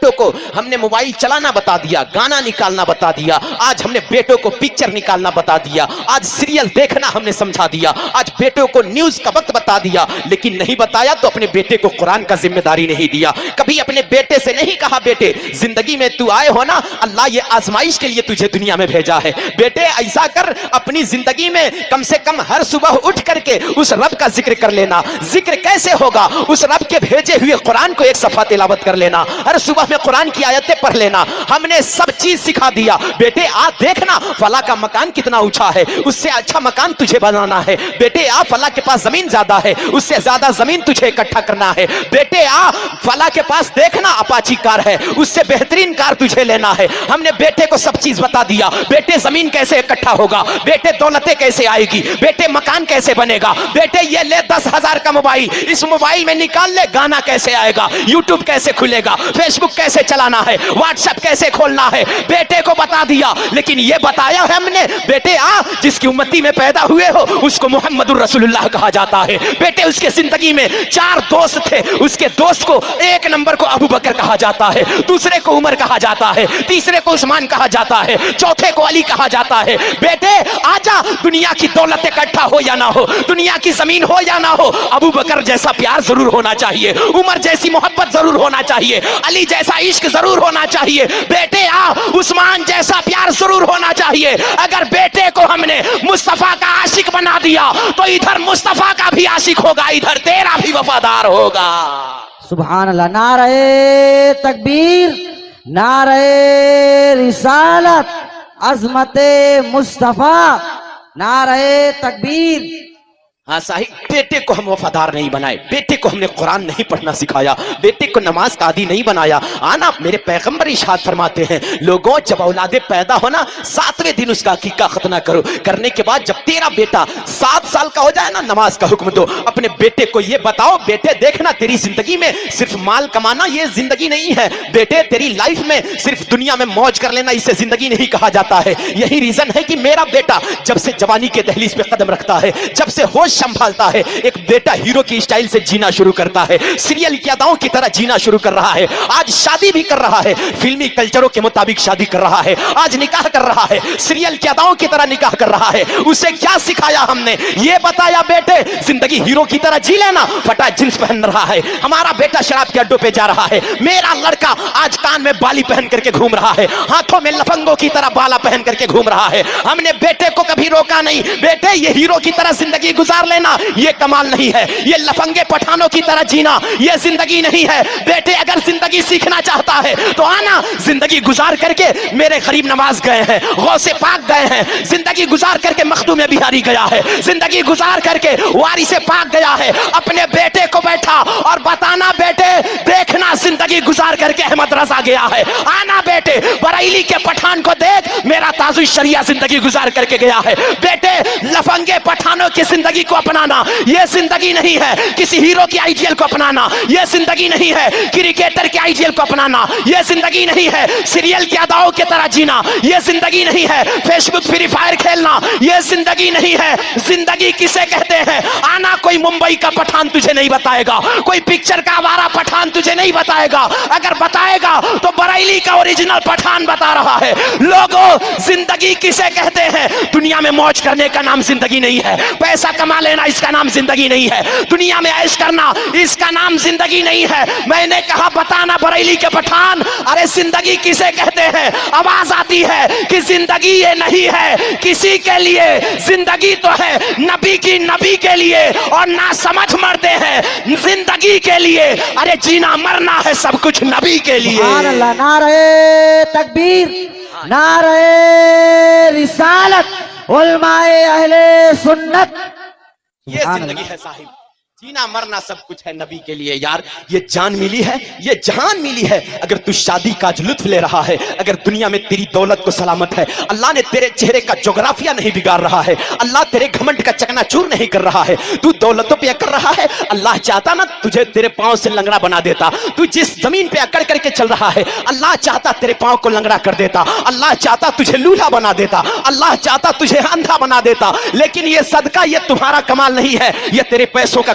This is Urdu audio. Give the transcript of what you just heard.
بیٹوں کو ہم نے موبائل چلانا بتا دیا, گانا نکالنا بتا دیا, آج ہم نے بیٹوں کو پکچر نکالنا بتا دیا, آج سیریل دیکھنا ہم نے سمجھا دیا, آج بیٹوں کو نیوز کا وقت بتا دیا, لیکن نہیں بتایا تو اپنے بیٹے کو قرآن کا ذمہ داری نہیں دیا. کبھی اپنے بیٹے سے نہیں کہا بیٹے زندگی میں تو آئے ہو نا, اللہ یہ آزمائش کے لیے تجھے دنیا میں بھیجا ہے, بیٹے ایسا کر اپنی زندگی میں کم سے کم ہر صبح اٹھ کر کے اس رب کا ذکر کر لینا. ذکر کیسے ہوگا؟ اس رب کے بھیجے ہوئے قرآن کو ایک صفحہ تلاوت کر لینا, ہر صبح میں قرآن کی آیتیں پڑھ لینا. ہم نے سب چیز سکھا دیا. بیٹے آ دیکھنا فلاں کا مکان کتنا اونچا ہے, اس سے اچھا مکان تجھے بنانا ہے. بیٹے آ فلاں کے پاس زمین زیادہ ہے, اس سے زیادہ زمین تجھے اکٹھا کرنا ہے. بیٹے آ فلاں کے پاس دیکھنا اپاچی کار ہے, اس سے بہترین کار تجھے لینا ہے. ہم نے بیٹے کو سب چیز بتا دیا. بیٹے زمین کیسے اکٹھا ہوگا, بیٹے دولتیں کیسے آئے گی, بیٹے مکان کیسے بنے گا, بیٹے یہ لے 10,000 کا موبائل, اس موبائل میں نکال لے گانا کیسے آئے گا, یوٹیوب کیسے کھلے گا, فیس بک کیسے چلانا ہے, واٹس ایپ کیسے کھولنا ہے. بیٹے کو بتا دیا. لیکن یہ بتایا ہے ہم نے بیٹے آ جس کی امتی میں پیدا ہوئے ہو اس کو محمد الرسول اللہ کہا جاتا ہے. بیٹے اس کے زندگی میں 4 دوست تھے, اس کے دوست کو ایک نمبر کو ابو بکر کہا جاتا ہے, دوسرے کو عمر کہا جاتا ہے, تیسرے کو عثمان کہا جاتا ہے, چوتھے کو علی کہا جاتا ہے. بیٹے آجا دنیا کی دولت اکٹھا ہو یا نہ ہو, دنیا کی زمین ہو یا نہ ہو, ابو بکر جیسا پیار ضرور ہونا چاہیے, عمر جیسی محبت ضرور ہونا چاہیے, علی جیسا عشق ضرور ہونا چاہیے. بیٹے آ عثمان جیسا پیار ضرور ہونا چاہیے. اگر بیٹے کو ہم نے مصطفیٰ کا عاشق بنا دیا تو ادھر مصطفیٰ کا بھی عاشق ہوگا, ادھر تیرا بھی وفادار ہوگا. سبحان اللہ. نعرہ تکبیر, نعرہ رسالت, عظمت مصطفیٰ, نعرہ تکبیر. ہاں صاحب بیٹے کو ہم وفادار نہیں بنائے, بیٹے کو ہم نے قرآن نہیں پڑھنا سکھایا, بیٹے کو نماز کا عادی نہیں بنایا. آنا میرے پیغمبر ارشاد فرماتے ہیں لوگوں جب اولادیں پیدا ہونا 7ویں دن اس کا عقیقہ ختنہ کرو, کرنے کے بعد جب تیرا بیٹا 7 سال کا ہو جائے نا نماز کا حکم دو. اپنے بیٹے کو یہ بتاؤ بیٹے دیکھنا تیری زندگی میں صرف مال کمانا یہ زندگی نہیں ہے, بیٹے تیری لائف میں صرف دنیا میں موج کر لینا اسے زندگی نہیں کہا جاتا ہے. یہی ریزن ہے کہ میرا بیٹا جب سے جوانی کے دہلیز پہ قدم رکھتا ہے, جب سے ہوش سنبھالتا ہے, ایک بیٹا ہیرو کی اسٹائل سے جینا شروع کرتا ہے, سیریل کی اداؤں کی طرح جینا شروع کر رہا ہے, آج شادی بھی کر رہا ہے, فلمی کلچروں کے مطابق شادی کر رہا ہے, آج نکاح کر رہا ہے, سیریل کی اداؤں کی طرح نکاح کر رہا ہے. اسے کیا سکھایا ہم نے؟ یہ بتایا بیٹے زندگی ہیرو کی طرح جی لینا. پھٹا جنس پہن رہا ہے, ہمارا بیٹا شراب کے اڈوں پہ جا رہا ہے, میرا لڑکا آج کان میں بالی پہن کر کے گھوم رہا ہے, ہاتھوں میں لفنگوں کی طرح بالا پہن کر کے گھوم رہا ہے. ہم نے بیٹے کو کبھی روکا نہیں, بیٹے یہ ہیرو کی طرح زندگی گزار لینا یہ کمال نہیں ہے, یہ لفنگے پٹھانوں کی طرح جینا یہ زندگی نہیں ہے. بیٹے اگر زندگی سیکھنا چاہتا ہے تو آنا زندگی گزار کر کے میرے غریب نواز گئے ہیں, غوث پاک گئے ہیں, زندگی گزار کر کے مخدوم بہاری گیا ہے, زندگی گزار کر کے وارث پاک گیا ہے. اپنے بیٹے کو بیٹھا اور بتانا بیٹے دیکھنا زندگی گزار کر کے احمد رضا گیا ہے. آنا بیٹے بریلی کے پٹھان کو دیکھ میرا تاج الشریعہ زندگی گزار کر کے گیا ہے. بیٹے لفنگے پٹھانوں کی زندگی کو اپنانا یہ زندگی نہیں ہے, کسی ہیرو کی آئیڈیل کو اپنانا یہ زندگی نہیں ہے, کرکٹر کی آئیڈیل کو اپنانا یہ زندگی نہیں ہے, سیریل کی اداؤں کی طرح جینا یہ زندگی نہیں ہے, فیس بک فری فائر کھیلنا یہ زندگی نہیں ہے. زندگی کسے کہتے ہیں؟ آنا کوئی ممبئی کا پٹھان تجھے نہیں بتائے گا, کوئی پکچر کا آوارہ پٹھان تجھے نہیں بتائے گا, اگر بتائے گا تو بریلی کا اوریجنل پٹھان بتا رہا ہے. لوگوں زندگی کسے کہتے ہیں؟ دنیا میں موج کرنے کا نام زندگی نہیں ہے, پیسہ کما لینا اس کا نام زندگی نہیں ہے, دنیا میں عیش کرنا اس کا نام زندگی نہیں ہے. میں نے کہا بتانا بریلی کے پٹھان, ارے زندگی کسے کہتے ہیں؟ آواز آتی ہے کہ زندگی یہ نہیں ہے کسی کے لیے, زندگی تو ہے نبی کی, نبی کے لیے, اور نہ سمجھ مرتے ہیں زندگی کے لیے. ارے جینا مرنا ہے سب کچھ نبی کے لیے. سبحان اللہ. نعرہ تکبیر, نعرہ رسالت, علماء اہل سنت. یہ زندگی ہے صاحب, جینا مرنا سب کچھ ہے نبی کے لیے. یار یہ جان ملی ہے, یہ جہان ملی ہے. اگر تو شادی کا لطف لے رہا ہے, اگر دنیا میں تیری دولت کو سلامت ہے, اللہ نے تیرے چہرے کا جغرافیہ نہیں بگاڑ رہا ہے, اللہ تیرے گھمنڈ کا چکنا چور نہیں کر رہا ہے, تو دولتوں پہ اکڑ رہا ہے, اللہ چاہتا نا تجھے تیرے پاؤں سے لنگڑا بنا دیتا. تو جس زمین پہ اکڑ کر کے چل رہا ہے اللہ چاہتا تیرے پاؤں کو لنگڑا کر دیتا, اللہ چاہتا تجھے لولھا بنا دیتا, اللہ چاہتا تجھے اندھا بنا دیتا. لیکن یہ صدقہ یہ تمہارا کمال نہیں ہے, یہ تیرے پیسوں کا